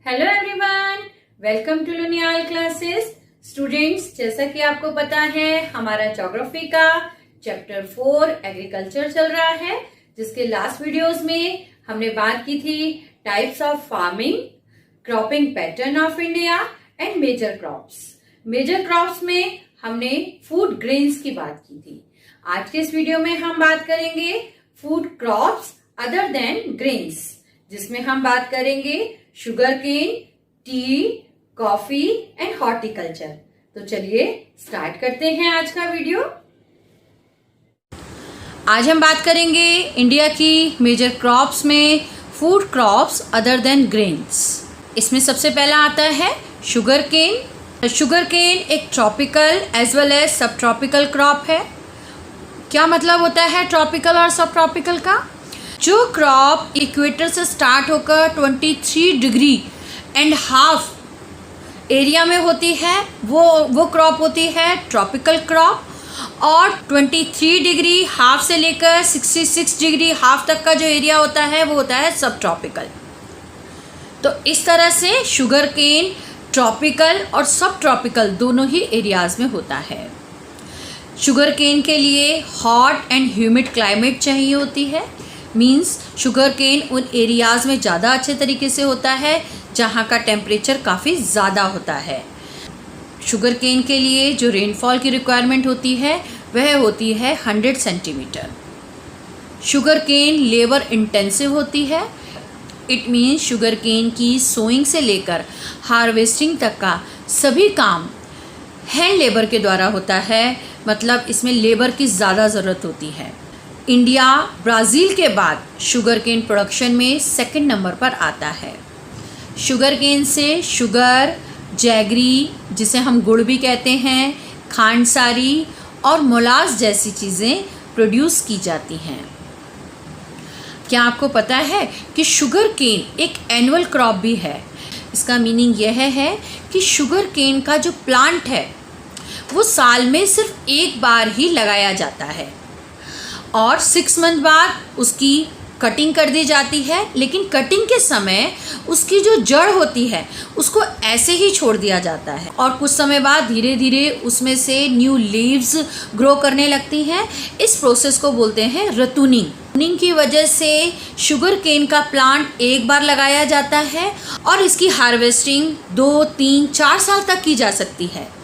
Hello everyone, welcome to Luniyal classes. Students, जैसा कि आपको पता है हमारा ज्योग्राफी का चैप्टर 4 एग्रीकल्चर चल रहा है, जिसके लास्ट वीडियोस में हमने बात की थी types of farming, cropping pattern of India and major crops. Major crops में हमने फूड ग्रेन्स की बात की थी। आज के इस वीडियो में हम बात करेंगे food crops other than grains, जिसमें हम बात करेंगे sugar cane, tea, coffee and horticulture. तो चलिए स्टार्ट करते हैं आज का वीडियो। आज हम बात करेंगे इंडिया की मेजर क्रॉप्स में food crops other than grains. इसमें सबसे पहला आता है शुगर केन। शुगर केन एक ट्रॉपिकल एज वेल एज सब ट्रॉपिकल क्रॉप है। क्या मतलब होता है ट्रॉपिकल और सब ट्रॉपिकल का? जो क्रॉप इक्वेटर से स्टार्ट होकर 23.5 एरिया में होती है वो क्रॉप होती है ट्रॉपिकल क्रॉप, और 23.5 से लेकर 66.5 तक का जो एरिया होता है वो होता है सब ट्रॉपिकल। तो इस तरह से शुगर केन ट्रॉपिकल और सब ट्रॉपिकल दोनों ही एरियाज़ में होता है। शुगर केन के लिए हॉट एंड ह्यूमिड क्लाइमेट चाहिए होती है। मीन्स शुगर केन उन एरियाज़ में ज़्यादा अच्छे तरीके से होता है जहाँ का टेम्परेचर काफ़ी ज़्यादा होता है। शुगर केन के लिए जो रेनफॉल की रिक्वायरमेंट होती है वह होती है 100 centimetre. Sugar cane labour intensive होती है। इट मीन्स शुगर केन की सोइंग से लेकर हार्वेस्टिंग तक का सभी काम हैंड लेबर के द्वारा होता है, मतलब इसमें लेबर की ज़्यादा ज़रूरत होती है। इंडिया ब्राज़ील के बाद शुगर केन प्रोडक्शन में सेकंड नंबर पर आता है। शुगर केन से शुगर, जैगरी जिसे हम गुड़ भी कहते हैं, खांडसारी और मोलास जैसी चीज़ें प्रोड्यूस की जाती हैं। क्या आपको पता है कि शुगर केन एक एनुअल क्रॉप भी है? इसका मीनिंग यह है कि शुगर केन का जो प्लांट है वो साल में सिर्फ एक बार ही लगाया जाता है और 6 मंथ बाद उसकी कटिंग कर दी जाती है, लेकिन कटिंग के समय उसकी जो जड़ होती है उसको ऐसे ही छोड़ दिया जाता है और कुछ समय बाद धीरे धीरे उसमें से न्यू लीव्स ग्रो करने लगती हैं। इस प्रोसेस को बोलते हैं रतूनिंग। रतूनिंग की वजह से शुगर केन का प्लांट एक बार लगाया जाता है और इसकी हार्वेस्टिंग 2, 3, 4 साल तक की जा सकती है।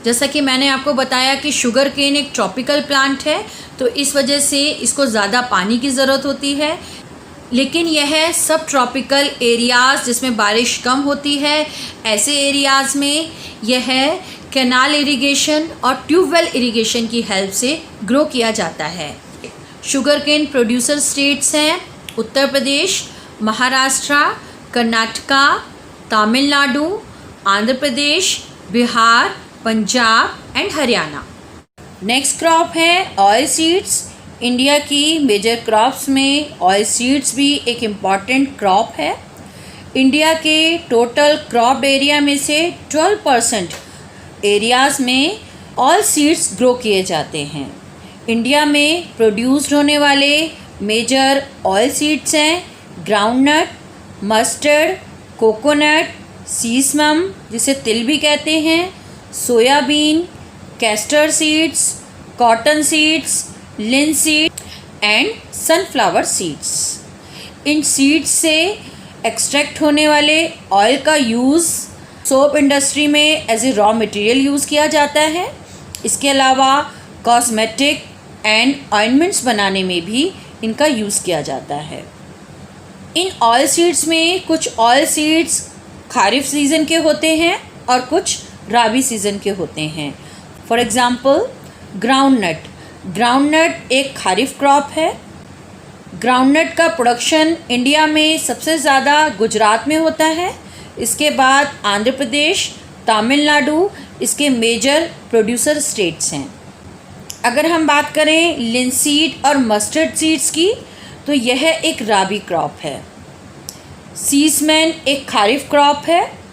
जैसा कि मैंने आपको बताया कि शुगर केन एक ट्रॉपिकल प्लांट है, तो इस वजह से इसको ज़्यादा पानी की ज़रूरत होती है। लेकिन यह सब ट्रॉपिकल एरियाज़ जिसमें बारिश कम होती है, ऐसे एरियाज़ में यह कैनाल इरिगेशन और ट्यूबवेल इरिगेशन की हेल्प से ग्रो किया जाता है। शुगर केन प्रोड्यूसर स्टेट्स हैं Uttar Pradesh, Maharashtra, Karnataka, Tamil Nadu, Andhra Pradesh, Bihar, Punjab and Haryana. Next crop है ऑयल सीड्स। इंडिया की मेजर क्रॉप्स में ऑयल सीड्स भी एक इम्पॉर्टेंट क्रॉप है। इंडिया के टोटल क्रॉप एरिया में से 12% एरियाज़ में ऑयल सीड्स ग्रो किए जाते हैं। इंडिया में प्रोड्यूस्ड होने वाले मेजर ऑयल सीड्स हैं ग्राउंडनट, मस्टर्ड, कोकोनट, सीसमम जिसे तिल भी कहते हैं, soybean, castor seeds, cotton seeds, linseed and sunflower seeds. इन सीड्स से एक्सट्रैक्ट होने वाले ऑयल का यूज़ सोप इंडस्ट्री में as a raw material use किया जाता है। इसके अलावा कॉस्मेटिक एंड ऑइंटमेंट्स बनाने में भी इनका यूज़ किया जाता है। इन ऑयल सीड्स में कुछ ऑयल सीड्स खारिफ सीज़न के होते हैं और कुछ राबी सीज़न के होते हैं। For example groundnut. ग्राउंडनट एक खारिफ क्रॉप है। ग्राउंडनट का प्रोडक्शन इंडिया में सबसे ज़्यादा गुजरात में होता है। इसके बाद आंध्र प्रदेश, तमिलनाडु इसके मेजर प्रोड्यूसर स्टेट्स हैं। अगर हम बात करें लिनसीड और मस्टर्ड सीड्स की, तो यह एक राबी क्रॉप है। सीसमैन एक खारिफ क्रॉप है।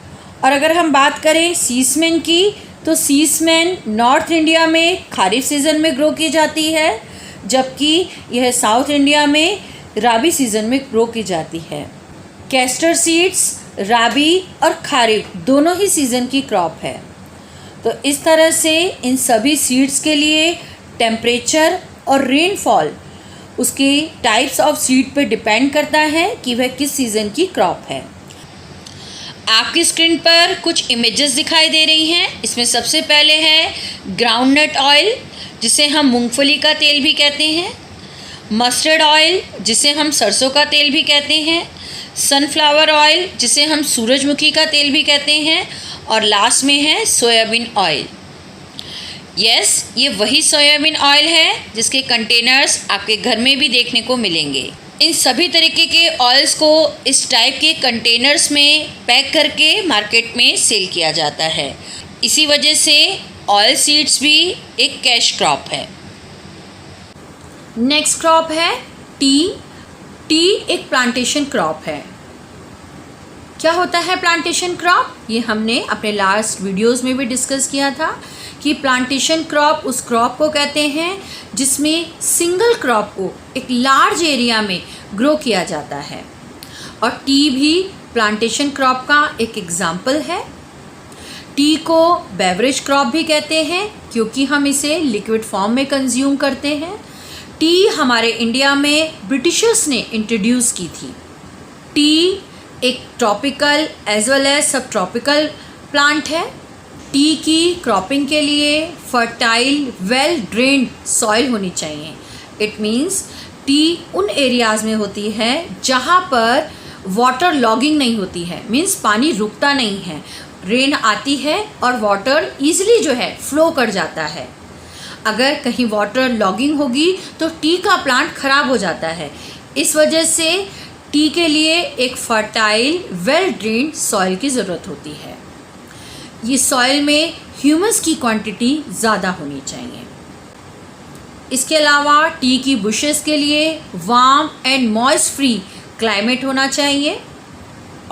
और अगर हम बात करें सीसमैन की, तो सीसमैन नॉर्थ इंडिया में खारिफ सीज़न में ग्रो की जाती है, जबकि यह साउथ इंडिया में राबी सीज़न में ग्रो की जाती है। कैस्टर सीड्स राबी और खारिफ दोनों ही सीज़न की क्रॉप है। तो इस तरह से इन सभी सीड्स के लिए टेम्परेचर और रेनफॉल उसके टाइप्स ऑफ सीड पे डिपेंड करता है कि वह किस सीज़न की क्रॉप है। आपकी स्क्रीन पर कुछ इमेजेस दिखाई दे रही हैं। इसमें सबसे पहले है ग्राउंडनट ऑयल, जिसे हम मूंगफली का तेल भी कहते हैं, मस्टर्ड ऑयल जिसे हम सरसों का तेल भी कहते हैं, सनफ्लावर ऑयल जिसे हम सूरजमुखी का तेल भी कहते हैं, और लास्ट में है सोयाबीन ऑयल। यस, ये वही सोयाबीन ऑयल है जिसके कंटेनर्स आपके घर में भी देखने को मिलेंगे। इन सभी तरीके के ऑयल्स को इस टाइप के कंटेनर्स में पैक करके मार्केट में सेल किया जाता है। इसी वजह से ऑयल सीड्स भी एक कैश क्रॉप है। नेक्स्ट क्रॉप है टी। टी एक प्लांटेशन क्रॉप है। क्या होता है प्लांटेशन क्रॉप? ये हमने अपने लास्ट वीडियोस में भी डिस्कस किया था कि प्लांटेशन क्रॉप उस क्रॉप को कहते हैं जिसमें सिंगल क्रॉप को एक लार्ज एरिया में ग्रो किया जाता है, और टी भी प्लांटेशन क्रॉप का एक एग्जाम्पल है। टी को बेवरेज क्रॉप भी कहते हैं क्योंकि हम इसे लिक्विड फॉर्म में कंज्यूम करते हैं। टी हमारे इंडिया में ब्रिटिशर्स ने इंट्रोड्यूस की थी। टी एक ट्रॉपिकल एज वेल एज सब ट्रॉपिकल प्लांट है। टी की क्रॉपिंग के लिए फर्टाइल वेल ड्रेन्ड सॉइल होनी चाहिए। इट मीन्स टी उन एरियाज़ में होती है जहाँ पर वाटर लॉगिंग नहीं होती है, मीन्स पानी रुकता नहीं है, रेन आती है और वाटर ईजिली जो है फ्लो कर जाता है। अगर कहीं वाटर लॉगिंग होगी तो टी का प्लांट ख़राब हो जाता है। इस वजह से टी के लिए एक फर्टाइल वेल ड्रेन्ड सॉइल की ज़रूरत होती है। ये सॉइल में ह्यूमस की क्वांटिटी ज़्यादा होनी चाहिए। इसके अलावा टी की बुशेस के लिए warm and moist free climate होना चाहिए।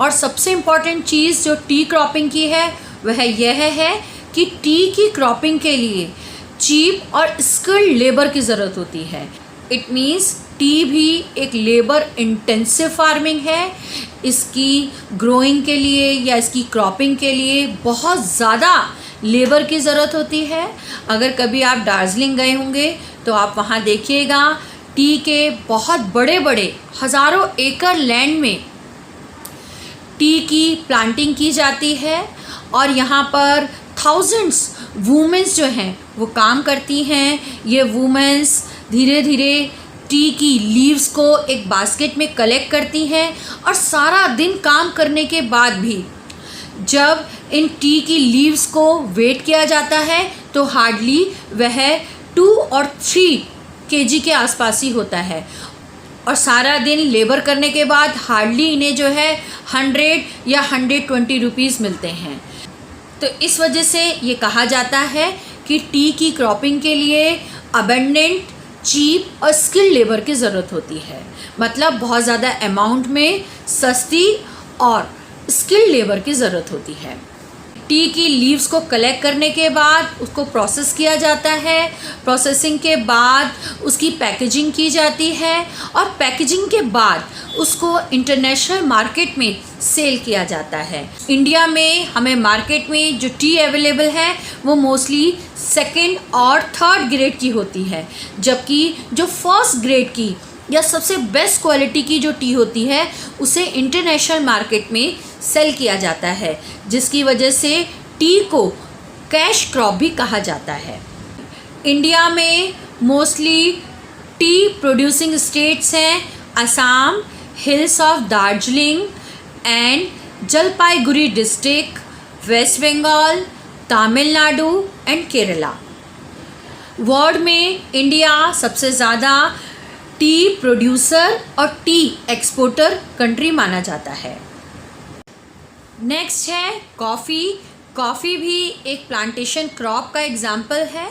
और सबसे इम्पॉर्टेंट चीज़ जो टी क्रॉपिंग की है वह यह है कि टी की क्रॉपिंग के लिए चीप और स्किल्ड लेबर की ज़रूरत होती है। इट मीन्स टी भी एक लेबर इंटेंसिव फार्मिंग है। इसकी ग्रोइंग के लिए या इसकी क्रॉपिंग के लिए बहुत ज़्यादा लेबर की ज़रूरत होती है। अगर कभी आप दार्जिलिंग गए होंगे तो आप वहाँ देखिएगा टी के बहुत बड़े बड़े हज़ारों एकड़ लैंड में टी की प्लांटिंग की जाती है, और यहाँ पर थाउजेंड्स वुमेन्स जो हैं वो काम करती हैं। ये वुमेन्स धीरे धीरे टी की लीव्स को एक बास्केट में कलेक्ट करती हैं, और सारा दिन काम करने के बाद भी जब इन टी की लीव्स को वेट किया जाता है तो हार्डली वह 2 और 3 केजी के आसपास ही होता है, और सारा दिन लेबर करने के बाद हार्डली इन्हें जो है 100 या 120 रुपीज़ मिलते हैं। तो इस वजह से ये कहा जाता है कि टी की क्रॉपिंग के लिए अबेंडेंट, चीप और स्किल्ड लेबर की ज़रूरत होती है। मतलब बहुत ज़्यादा अमाउंट में सस्ती और स्किल्ड लेबर की ज़रूरत होती है। टी की लीव्स को कलेक्ट करने के बाद उसको प्रोसेस किया जाता है। प्रोसेसिंग के बाद उसकी पैकेजिंग की जाती है, और पैकेजिंग के बाद उसको इंटरनेशनल मार्केट में सेल किया जाता है। इंडिया में हमें मार्केट में जो टी अवेलेबल है वो मोस्टली 2nd और 3rd ग्रेड की होती है, जबकि जो 1st ग्रेड की या सबसे बेस्ट क्वालिटी की जो टी होती है उसे इंटरनेशनल मार्केट में सेल किया जाता है, जिसकी वजह से टी को कैश क्रॉप भी कहा जाता है। इंडिया में मोस्टली टी प्रोड्यूसिंग स्टेट्स हैं Assam, hills of Darjeeling and Jalpaiguri district, West Bengal, Tamil Nadu and Kerala. World में इंडिया सबसे ज़्यादा टी प्रोड्यूसर और टी एक्सपोर्टर कंट्री माना जाता है। नेक्स्ट है कॉफ़ी। कॉफ़ी भी एक प्लांटेशन क्रॉप का एग्जाम्पल है।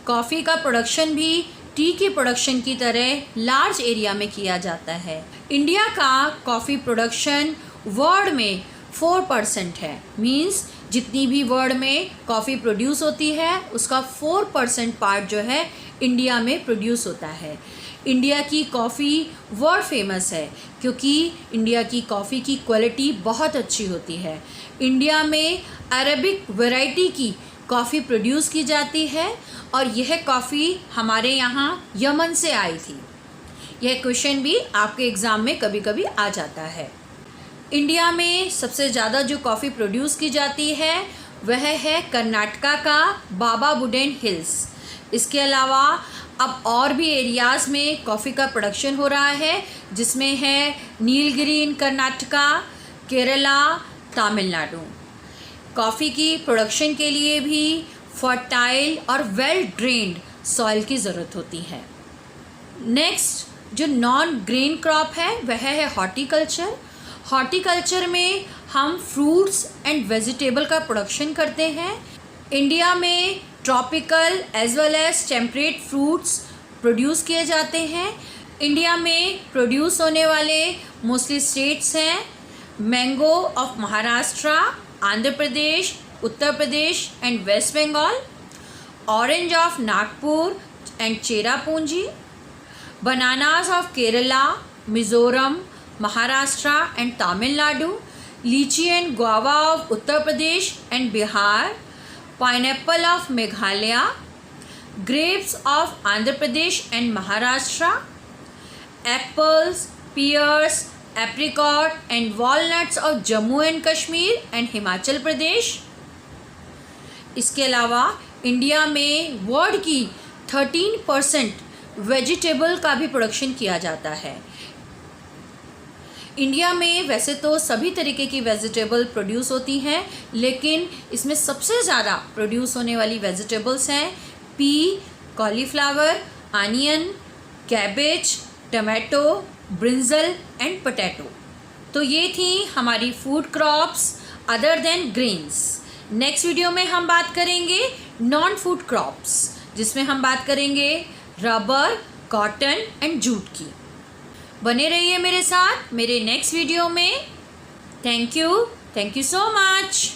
कॉफ़ी का प्रोडक्शन भी टी के प्रोडक्शन की तरह लार्ज एरिया में किया जाता है। इंडिया का कॉफ़ी प्रोडक्शन वर्ल्ड में 4% है। मींस जितनी भी वर्ल्ड में कॉफ़ी प्रोड्यूस होती है उसका 4% पार्ट जो है इंडिया में प्रोड्यूस होता है। इंडिया की कॉफ़ी वर्ल्ड फेमस है क्योंकि इंडिया की कॉफ़ी की क्वालिटी बहुत अच्छी होती है। इंडिया में अरेबिक वैरायटी की कॉफ़ी प्रोड्यूस की जाती है और यह कॉफ़ी हमारे यहाँ यमन से आई थी। यह क्वेश्चन भी आपके एग्ज़ाम में कभी कभी आ जाता है। इंडिया में सबसे ज़्यादा जो कॉफ़ी प्रोड्यूस की जाती है वह है कर्नाटका का बाबा बुडन हिल्स। इसके अलावा अब और भी एरियाज़ में कॉफ़ी का प्रोडक्शन हो रहा है, जिसमें है नीलगिरी इन कर्नाटका, केरला, तमिलनाडु। कॉफ़ी की प्रोडक्शन के लिए भी फर्टाइल और वेल ड्रेन्ड सॉइल की ज़रूरत होती है। नेक्स्ट जो नॉन ग्रेन क्रॉप है वह है हॉर्टिकल्चर। हॉर्टिकल्चर में हम फ्रूट्स एंड वेजिटेबल का प्रोडक्शन करते हैं। इंडिया में tropical as well as temperate fruits produce किए जाते हैं। इंडिया में प्रोड्यूस होने वाले मोस्टली स्टेट्स हैं mango of Maharashtra, Andhra Pradesh, Uttar Pradesh and West Bengal, orange of Nagpur and Cherrapunji, bananas of Kerala, Mizoram, Maharashtra and Tamil Nadu, lychee and guava of Uttar Pradesh and Bihar, pineapple of Meghalaya, grapes of Andhra Pradesh and Maharashtra, apples, pears, apricot and walnuts of Jammu and Kashmir and Himachal Pradesh. इसके अलावा India में world की 13% vegetable का भी production किया जाता है। India में वैसे तो सभी तरीके की वेजिटेबल प्रोड्यूस होती हैं, लेकिन इसमें सबसे ज़्यादा प्रोड्यूस होने वाली वेजिटेबल्स हैं P, cauliflower, onion, cabbage, tomato, brinjal and potato. तो ये थी हमारी food crops other than grains. Next video में हम बात करेंगे नॉन फूड क्रॉप्स, जिसमें हम बात करेंगे रबर, कॉटन एंड जूट की। बने रहिए मेरे साथ मेरे नेक्स्ट वीडियो में। Thank you so much.